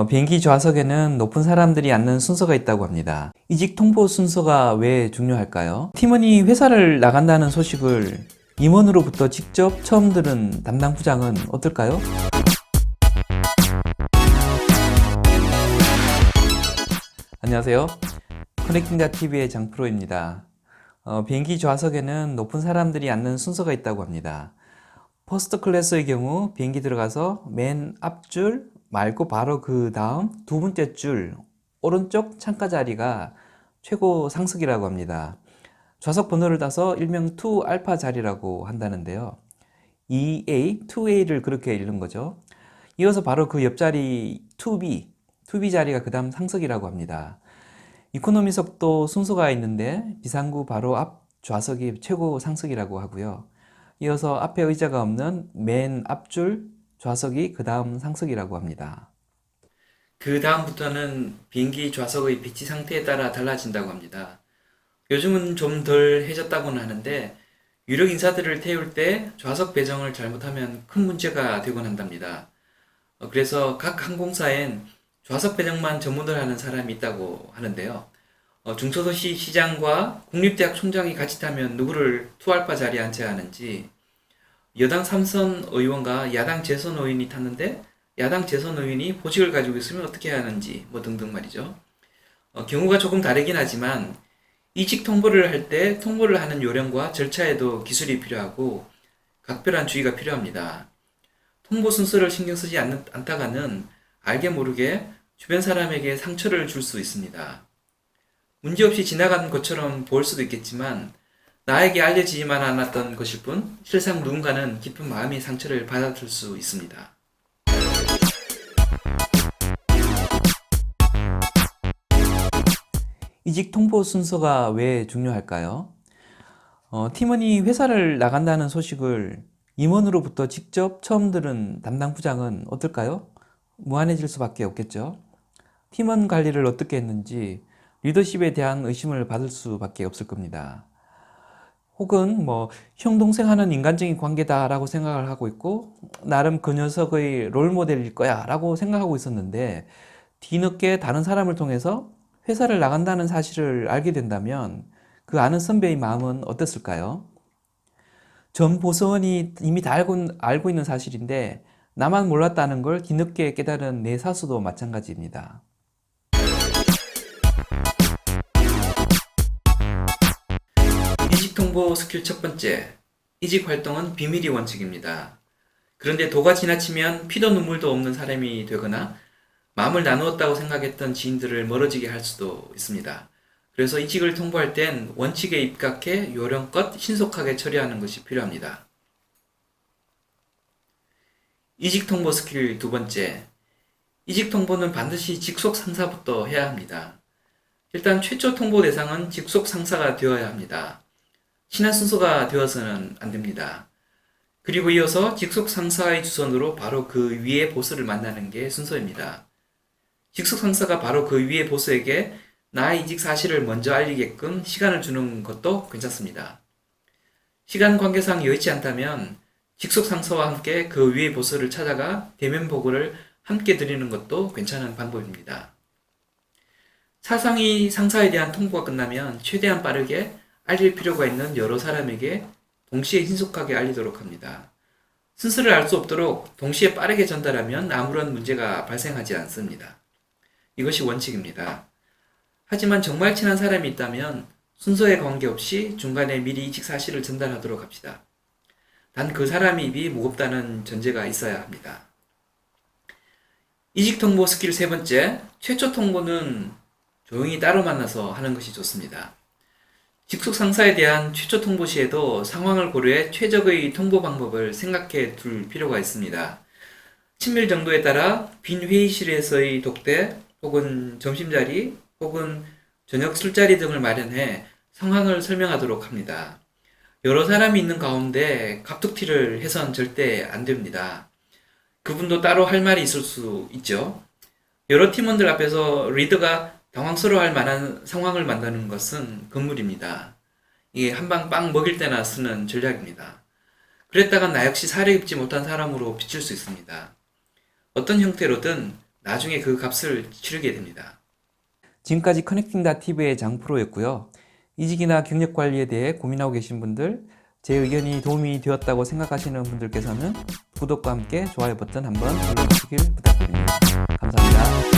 비행기 좌석에는 높은 사람들이 앉는 순서가 있다고 합니다. 이직 통보 순서가 왜 중요할까요? 팀원이 회사를 나간다는 소식을 임원으로부터 직접 처음 들은 담당 부장은 어떨까요? 안녕하세요. 커넥팅닷TV의 장프로입니다. 비행기 좌석에는 높은 사람들이 앉는 순서가 있다고 합니다. 퍼스트 클래스의 경우 비행기 들어가서 맨 앞줄 말고 바로 그 다음 두 번째 줄 오른쪽 창가 자리가 최고 상승이라고 합니다. 좌석 번호를 따서 일명 2알파 자리라고 한다는데요. 2A, 2A를 그렇게 읽는 거죠. 이어서 바로 그 옆자리 2B 자리가 그 다음 상석이라고 합니다. 이코노미석도 순서가 있는데 비상구 바로 앞 좌석이 최고 상석이라고 하고요. 이어서 앞에 의자가 없는 맨 앞줄 좌석이 그 다음 상석이라고 합니다. 그 다음부터는 비행기 좌석의 비치 상태에 따라 달라진다고 합니다. 요즘은 좀 덜 해졌다고는 하는데 유력 인사들을 태울 때 좌석 배정을 잘못하면 큰 문제가 되곤 한답니다. 그래서 각 항공사엔 좌석 배정만 전문을 하는 사람이 있다고 하는데요. 중소도시 시장과 국립대학 총장이 같이 타면 누구를 투알파 자리에 앉혀야 하는지, 여당 삼선 의원과 야당 재선 의원이 탔는데 야당 재선 의원이 보직을 가지고 있으면 어떻게 해야 하는지 등등 말이죠. 경우가 조금 다르긴 하지만 이직 통보를 할 때 통보를 하는 요령과 절차에도 기술이 필요하고 각별한 주의가 필요합니다. 통보 순서를 신경 쓰지 않다가는 알게 모르게 주변 사람에게 상처를 줄 수 있습니다. 문제없이 지나간 것처럼 보일 수도 있겠지만 나에게 알려지지만 않았던 것일 뿐 실상 누군가는 깊은 마음의 상처를 받아들 수 있습니다. 이직 통보 순서가 왜 중요할까요? 팀원이 회사를 나간다는 소식을 임원으로부터 직접 처음 들은 담당 부장은 어떨까요? 무안해질 수밖에 없겠죠. 팀원 관리를 어떻게 했는지 리더십에 대한 의심을 받을 수밖에 없을 겁니다. 혹은 형 동생 하는 인간적인 관계다라고 생각을 하고 있고 나름 그 녀석의 롤모델일 거야 라고 생각하고 있었는데 뒤늦게 다른 사람을 통해서 회사를 나간다는 사실을 알게 된다면 그 아는 선배의 마음은 어땠을까요? 전 보서원이 이미 다 알고 있는 사실인데 나만 몰랐다는 걸 뒤늦게 깨달은 내 사수도 마찬가지입니다. 이직 통보 스킬 첫 번째, 이직 활동은 비밀이 원칙입니다. 그런데 도가 지나치면 피도 눈물도 없는 사람이 되거나 마음을 나누었다고 생각했던 지인들을 멀어지게 할 수도 있습니다. 그래서 이직을 통보할 땐 원칙에 입각해 요령껏 신속하게 처리하는 것이 필요합니다. 이직 통보 스킬 두 번째, 이직 통보는 반드시 직속 상사부터 해야 합니다. 일단 최초 통보 대상은 직속 상사가 되어야 합니다. 신한 순서가 되어서는 안 됩니다. 그리고 이어서 직속 상사의 주선으로 바로 그 위의 보스를 만나는 게 순서입니다. 직속 상사가 바로 그 위의 보스에게 나의 이직 사실을 먼저 알리게끔 시간을 주는 것도 괜찮습니다. 시간 관계상 여의치 않다면 직속 상사와 함께 그 위의 보스를 찾아가 대면 보고를 함께 드리는 것도 괜찮은 방법입니다. 사상이 상사에 대한 통보가 끝나면 최대한 빠르게 알릴 필요가 있는 여러 사람에게 동시에 신속하게 알리도록 합니다. 순서를 알 수 없도록 동시에 빠르게 전달하면 아무런 문제가 발생하지 않습니다. 이것이 원칙입니다. 하지만 정말 친한 사람이 있다면 순서에 관계없이 중간에 미리 이직 사실을 전달하도록 합시다. 단 그 사람의 입이 무겁다는 전제가 있어야 합니다. 이직 통보 스킬 세 번째, 최초 통보는 조용히 따로 만나서 하는 것이 좋습니다. 직속 상사에 대한 최초 통보 시에도 상황을 고려해 최적의 통보 방법을 생각해 둘 필요가 있습니다. 친밀 정도에 따라 빈 회의실에서의 독대 혹은 점심자리 혹은 저녁 술자리 등을 마련해 상황을 설명하도록 합니다. 여러 사람이 있는 가운데 갑툭튀를 해선 절대 안 됩니다. 그분도 따로 할 말이 있을 수 있죠. 여러 팀원들 앞에서 리더가 당황스러워할 만한 상황을 만드는 것은 금물입니다. 이게 한방 빵 먹일 때나 쓰는 전략입니다. 그랬다간 나 역시 사려 입지 못한 사람으로 비칠 수 있습니다. 어떤 형태로든 나중에 그 값을 치르게 됩니다. 지금까지 커넥팅닷TV의 장프로였고요. 이직이나 경력 관리에 대해 고민하고 계신 분들, 제 의견이 도움이 되었다고 생각하시는 분들께서는 구독과 함께 좋아요 버튼 한번 눌러주시길 부탁드립니다. 감사합니다.